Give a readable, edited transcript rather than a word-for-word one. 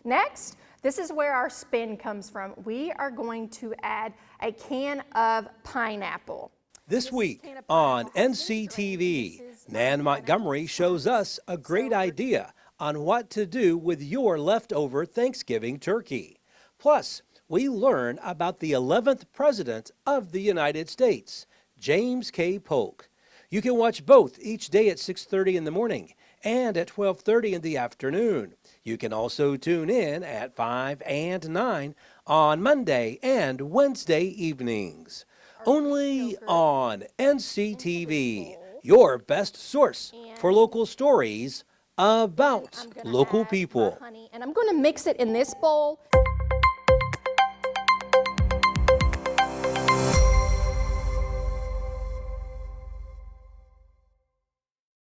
Next, this is where our spin comes from. We are going to add a can of pineapple. This week on NCTV, Nan Montgomery shows us a great idea on what to do with your leftover Thanksgiving turkey. Plus, we learn about the 11th President of the United States, James K. Polk. You can watch both each day at 6:30 in the morning and at 12:30 in the afternoon. You can also tune in at 5 and 9 on Monday and Wednesday evenings. Only on NCTV, your best source for local stories about local people. And I'm going to mix it in this bowl